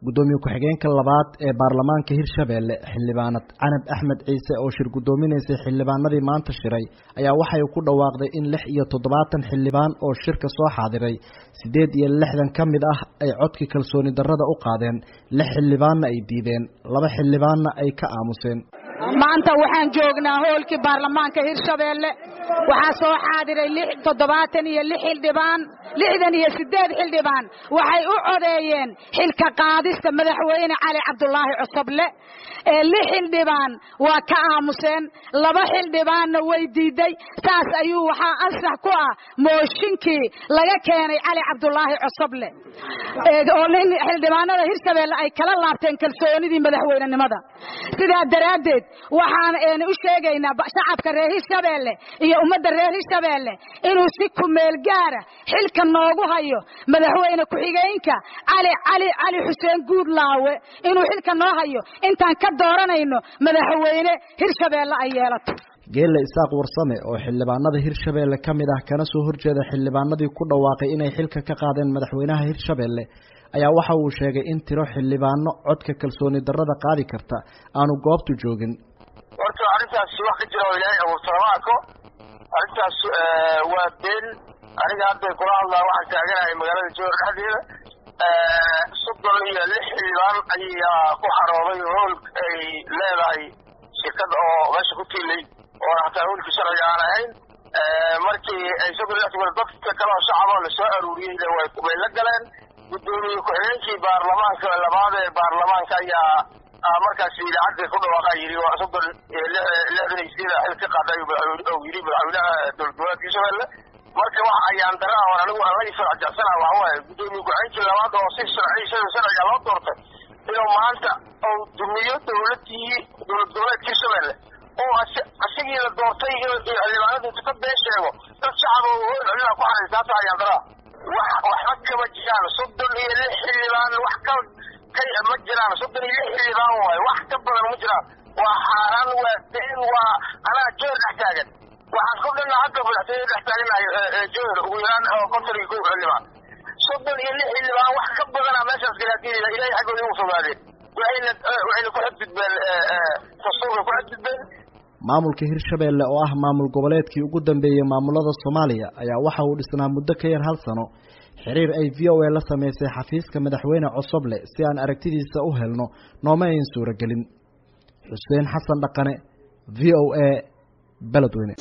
gudoomiye ku-xigeenka labaad ee baarlamaanka Hirshabelle xildhibaanad Canab Axmed Ciise oo shir gudoominaysay xildhibaanadii maanta shiray ayaa waxay ku dhawaaqday in 76 xildhibaan oo shirka soo xaadiray 68 kamid ah ay codki kalsooni darrada u qaadeen 6 xildhibaanna ay diideen 2 xildhibaanna ay ka aamuseen maanta waxaan joognaa hoolkii baarlamaanka Hirshabelle waxaa soo xaadiray 76 xildhibaan 68 xildhibaan waxay u codeeyeen xilka qaadista madaxweyne Cali Cabdullaahi Cosoble 6 xildhibaan waa ka aamuseen 2 xildhibaanna way diiday taas ayuu waxa ansax ku ah mooshinkii laga keenay Cali Cabdullaahi Cosoble oo xildhibaanada Hirshabelle ay kala laabteen kalsoonidii madaxweynenimada sidaa daraadeed waxaan u sheegaynaa shacabka reer Hirshabelle iyo ummadda reer Hirshabelle inuu si ku meel gaara xilka noogu hayo madaxweyne ku-xigeenka Cali Xuseen Guudlaawe inuu xilka noo hayo intaan ka dooranayno madaxweyne Hirshabelle ay yeelato geelle isaaq warsame oo xildhibaanada Hirshabelle kamid ah kana soo horjeeda xildhibaanadii ku dhawaaqay inay xilka ka qaadeen madaxweynaha Hirshabelle ayaa waxa uu sheegay in tiro xildhibaano codka kalsooni darrada qaadi karta aanu goobtu joogin horta arintaas wax ka jira oo Ilaahay abuurtamaako arintaas waa been aniga hadda kula hadlaa waxaan taaganahay magaalada Joor dhexdeeda 36 xildhibaan ayaa ku xarooday hool ay leedahay shirkad oo meesha ku tiilay oo hataa hoolkii sharciga aan ahayn markii ay soo galeen dadka kale oo shacab la soo aruuriyay way la galeen gudoomiye ku-xigeenkii baarlamaanka labaad ee baarlamaanka ayaa markaas idaacadda ku dhawaaqay yiri waa 36 xilka qaaday oo yiri madaxweynaha dowladda Hirshabelle marka waxa ayaan daraa oo anigu aan la ifraacsana waxa waaye gudoomiye ku-xigeenkii labaad oo si sharciga loo doortay inuu maanta oo dumiyo dowladda Hirshabelle oo asigii la doortay xildhibaanadu ka beesheego dad shacab oo hor ku xariisato ayaan daraa wax kama jiraan 36 xildhibaan wax ka ma jiraan 36 xildhibaan waay wax ka badan ma jiraan waa xaaraan waa been waa ana Joor taagan waxaan ku dhanaa hadda bulshada taagan Joor ugu yaraan oo kontarii ku xildhibaan 36 xildhibaan wax ka badan meeshaas galaadiyay Ilaahay xaggooda u fogaadeen waxayna ku xadgudbeen dastuurka ku xadgudbeen maamulka Hirshabelle oo ah maamul goboleedkii ugu dambeeyay maamulada Soomaaliya ayaa waxa uu dhisnaa muddo ka yar hal sano xiriir ay VOA la sameysay xafiiska madaxweyne Cosoble si aan aragtidiisa u helno nooma ayn suuragelin Xuseen Xasan Dhaqane VOA Beledweyne